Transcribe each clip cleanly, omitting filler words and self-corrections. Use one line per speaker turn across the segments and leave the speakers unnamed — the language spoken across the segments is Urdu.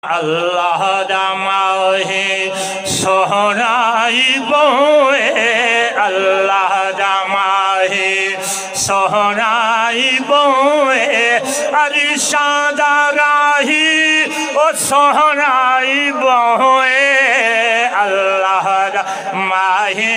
اللہ دا ماہی سہرائی بوئے اللہ دا ماہی سہرائی بوئے ارشاد راہی او سہرائی بوئے اللہ دا ماہی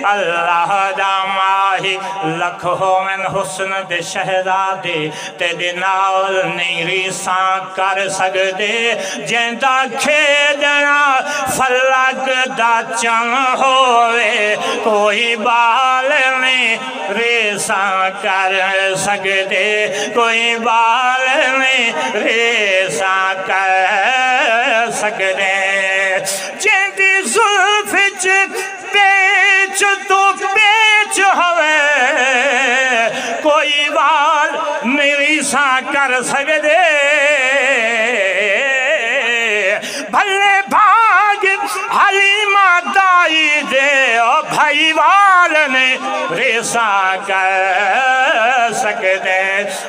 اللہ دا ماہی لکھو من حسن دے شہزادے تیرے نال نیری سان کر سکدے جیندہ کھیدنا فلک دا چن ہوئے کوئی بال نہیں ریساں کر سکدے کوئی بال نہیں ریساں کر سکدے جیندی زلفچ پیچ تو پیچ ہوئے کوئی بال میری سا کر سکدے بھلے بھاگ حلیمہ دائی دے او بھائی وال نے ریسا کر سکدے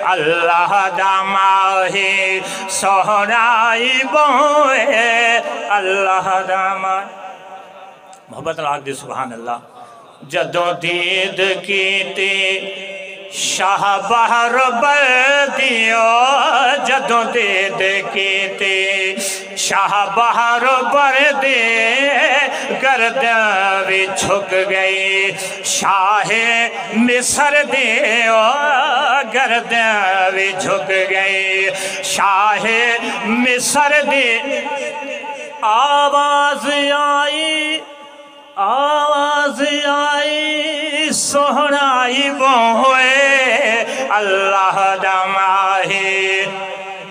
اللہ دا ماہی سہرائی بوئے اللہ دا ماہی محبت راگ دی سبحان اللہ جدوں دید کیتی شاہ بہر بردیو جدوں دید کیتی شاہ بہر بردی گردہ بھی جھک گئی شاہ مصر دیو گردہ بھی جھک گئی شاہ مصر دی آواز آئی سہرائی بوئے اللہ دا ماہی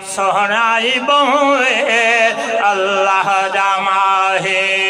سہرائی بوئے اللہ دا ماہی